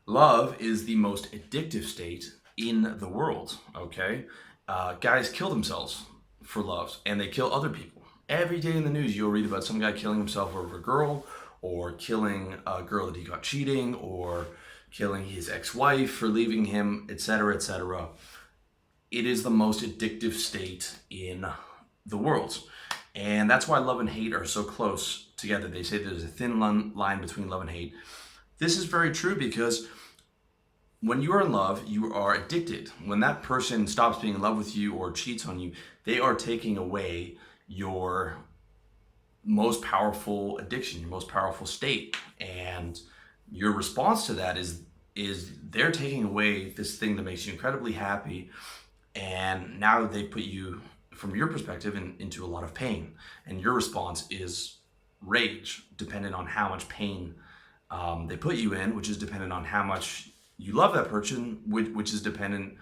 Love is the most addictive state in the world, okay? Guys kill themselves for love and they kill other people. Every day in the news, you'll read about some guy killing himself over a girl, or killing a girl that he got cheating, or killing his ex-wife for leaving him, etc., etc. It is the most addictive state in the world. And that's why love and hate are so close together. They say there's a thin line between love and hate. This is very true because when you are in love, you are addicted. When that person stops being in love with you or cheats on you, they are taking away your most powerful addiction, your most powerful state. And your response to that is they're taking away this thing that makes you incredibly happy. And now they put you, from your perspective, into a lot of pain. And your response is rage, dependent on how much pain they put you in, which is dependent on how much you love that person, which is dependent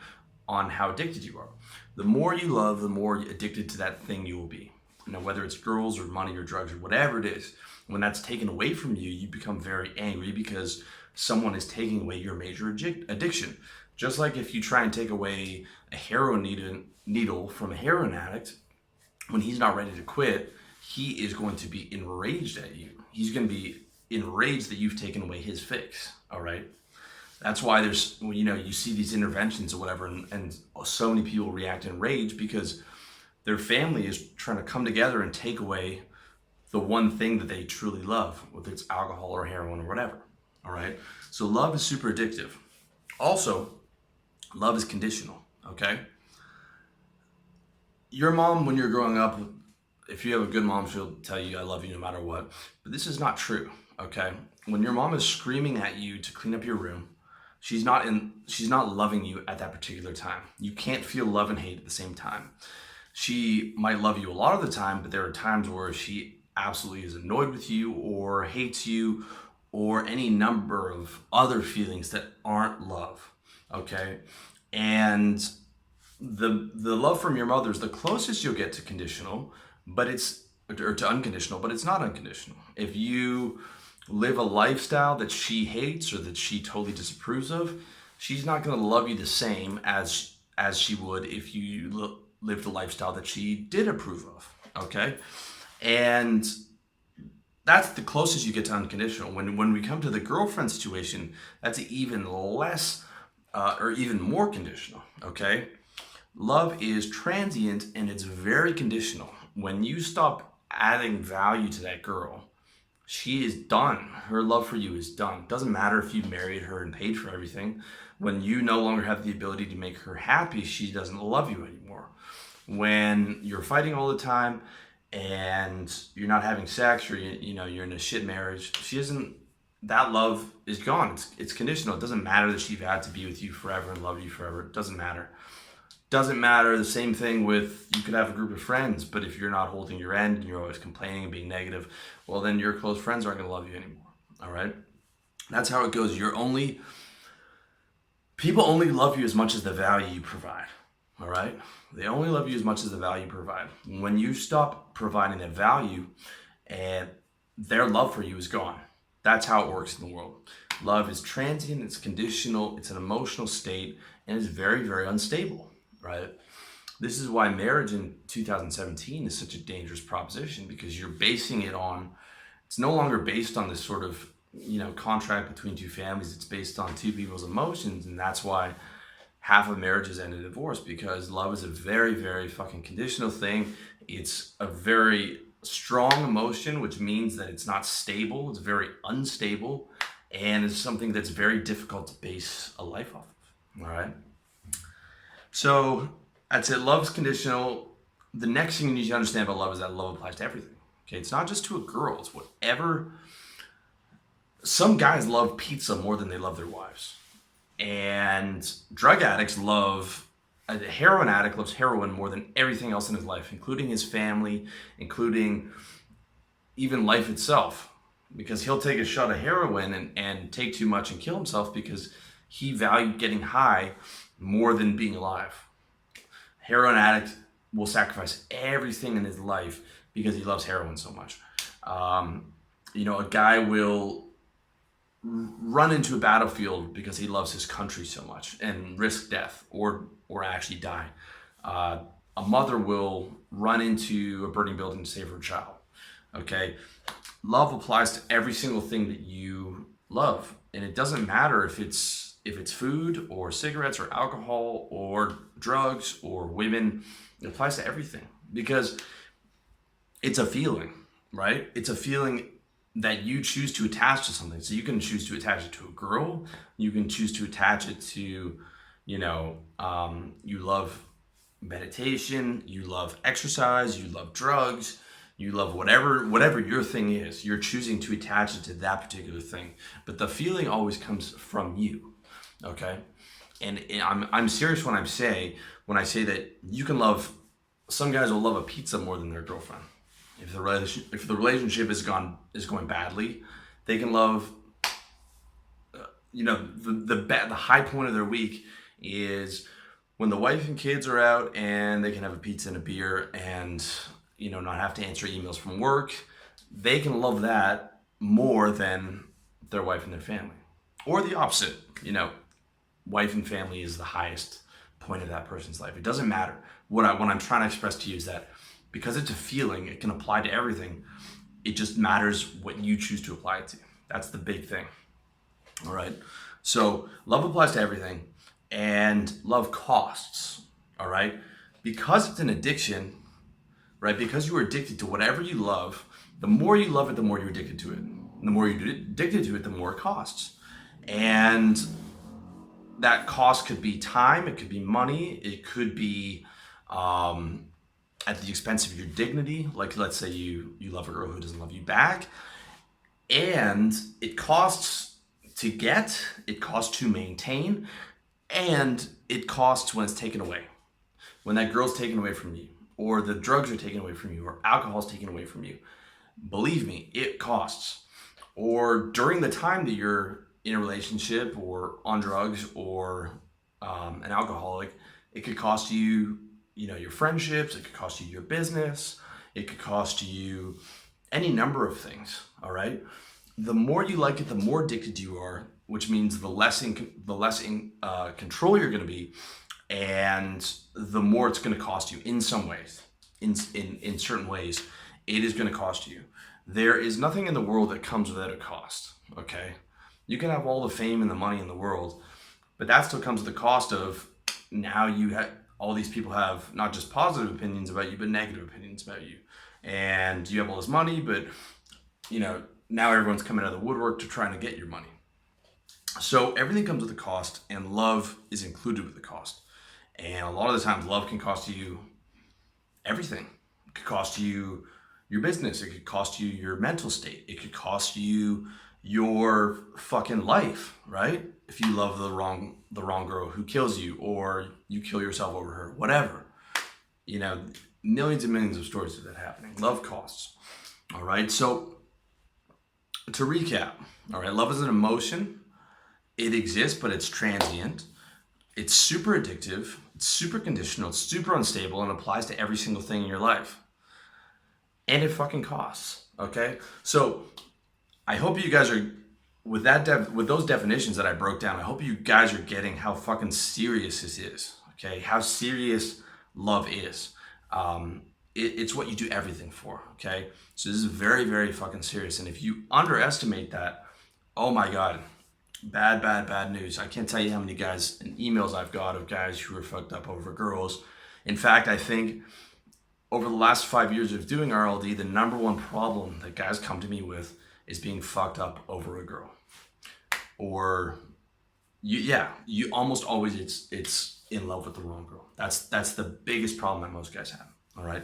on how addicted you are. The more you love, the more addicted to that thing you will be. Now, whether it's girls or money or drugs or whatever it is, when that's taken away from you, you become very angry because someone is taking away your major addiction. Just like if you try and take away a heroin needle from a heroin addict, when he's not ready to quit, he is going to be enraged at you. He's going to be enraged that you've taken away his fix, all right? That's why there's, you see these interventions or whatever, and so many people react in rage because their family is trying to come together and take away the one thing that they truly love, whether it's alcohol or heroin or whatever, all right? So love is super addictive. Also, love is conditional, okay? Your mom, when you're growing up, if you have a good mom, she'll tell you, I love you no matter what. But this is not true, okay? When your mom is screaming at you to clean up your room, she's not loving you at that particular time. You can't feel love and hate at the same time. She might love you a lot of the time, but there are times where she absolutely is annoyed with you or hates you or any number of other feelings that aren't love, okay? And the love from your mother is the closest you'll get to conditional, or to unconditional, but it's not unconditional. If you live a lifestyle that she hates or that she totally disapproves of, she's not going to love you the same as she would if you lived a lifestyle that she did approve of, okay? And that's the closest you get to unconditional. When we come to the girlfriend situation, that's even less or even more conditional, okay? Love is transient and it's very conditional. When you stop adding value to that girl, she is done. Her love for you is done. Doesn't matter if you married her and paid for everything. When you no longer have the ability to make her happy, she doesn't love you anymore. When you're fighting all the time and you're not having sex, or you're in a shit marriage, that love is gone. It's conditional. It doesn't matter that she vowed to be with you forever and love you forever. It doesn't matter. Doesn't matter. The same thing with, you could have a group of friends, but if you're not holding your end and you're always complaining and being negative, well, then your close friends aren't going to love you anymore. All right? That's how it goes. People only love you as much as the value you provide. All right? They only love you as much as the value you provide. When you stop providing that value, and their love for you is gone. That's how it works in the world. Love is transient, it's conditional, it's an emotional state, and it's very, very unstable, right? This is why marriage in 2017 is such a dangerous proposition, because you're basing it on, it's no longer based on this sort of, contract between two families. It's based on two people's emotions, and that's why half of marriages end in divorce, because love is a very, very fucking conditional thing. It's a very strong emotion, which means that it's not stable. It's very unstable, and it's something that's very difficult to base a life off of. All right. So that's it. Love's conditional. The next thing you need to understand about love is that love applies to everything. Okay, it's not just to a girl. It's whatever. Some guys love pizza more than they love their wives, and drug addicts love. A heroin addict loves heroin more than everything else in his life, including his family, including even life itself, because he'll take a shot of heroin and take too much and kill himself because he valued getting high more than being alive. Heroin addict will sacrifice everything in his life because he loves heroin so much. A guy will run into a battlefield because he loves his country so much and risk death or actually die. A mother will run into a burning building to save her child. Okay, love applies to every single thing that you love, and it doesn't matter if it's food or cigarettes or alcohol or drugs or women. It applies to everything because it's a feeling, right? It's a feeling that you choose to attach to something. So you can choose to attach it to a girl. You can choose to attach it to, you love meditation, you love exercise, you love drugs, you love whatever your thing is. You're choosing to attach it to that particular thing. But the feeling always comes from you, okay? And I'm serious when I say that you can love. Some guys will love a pizza more than their girlfriend. If the relationship is going badly, they can love. The high point of their week is when the wife and kids are out and they can have a pizza and a beer and not have to answer emails from work. They can love that more than their wife and their family, or the opposite. Wife and family is the highest point of that person's life. It doesn't matter. What I'm trying to express to you is that because it's a feeling, it can apply to everything. It just matters what you choose to apply it to. That's the big thing. All right. So love applies to everything, and love costs. All right. Because it's an addiction, right? Because you are addicted to whatever you love, the more you love it, the more you're addicted to it. And the more you're addicted to it, the more it costs. And that cost could be time, it could be money, it could be at the expense of your dignity. Like, let's say you love a girl who doesn't love you back, and it costs to get, it costs to maintain, and it costs when it's taken away. When that girl's taken away from you, or the drugs are taken away from you, or alcohol's taken away from you. Believe me, it costs. Or during the time that you're in a relationship or on drugs or an alcoholic, it could cost you, your friendships. It could cost you your business. It could cost you any number of things. All right. The more you like it, the more addicted you are, which means the less in control you're going to be, and the more it's going to cost you in some ways. In certain ways, it is going to cost you. There is nothing in the world that comes without a cost. Okay. You can have all the fame and the money in the world, but that still comes with the cost of now all these people have not just positive opinions about you, but negative opinions about you. And you have all this money, but now everyone's coming out of the woodwork to try to get your money. So everything comes with a cost, and love is included with the cost. And a lot of the times love can cost you everything. It could cost you your business. It could cost you your mental state. It could cost you your fucking life, right? If you love the wrong girl who kills you, or you kill yourself over her, whatever. Millions and millions of stories of that happening. Love costs. All right. So to recap, all right, love is an emotion. It exists, but it's transient. It's super addictive. It's super conditional. It's super unstable, and applies to every single thing in your life. And it fucking costs. Okay. So I hope you guys are, with those definitions that I broke down, I hope you guys are getting how fucking serious this is, okay? How serious love is. It's what you do everything for, okay? So this is very, very fucking serious. And if you underestimate that, oh my God, bad news. I can't tell you how many guys and emails I've got of guys who are fucked up over girls. In fact, I think over the last 5 years of doing RLD, the number one problem that guys come to me with is being fucked up over a girl. Or you almost always it's in love with the wrong girl. That's the biggest problem that most guys have. All right.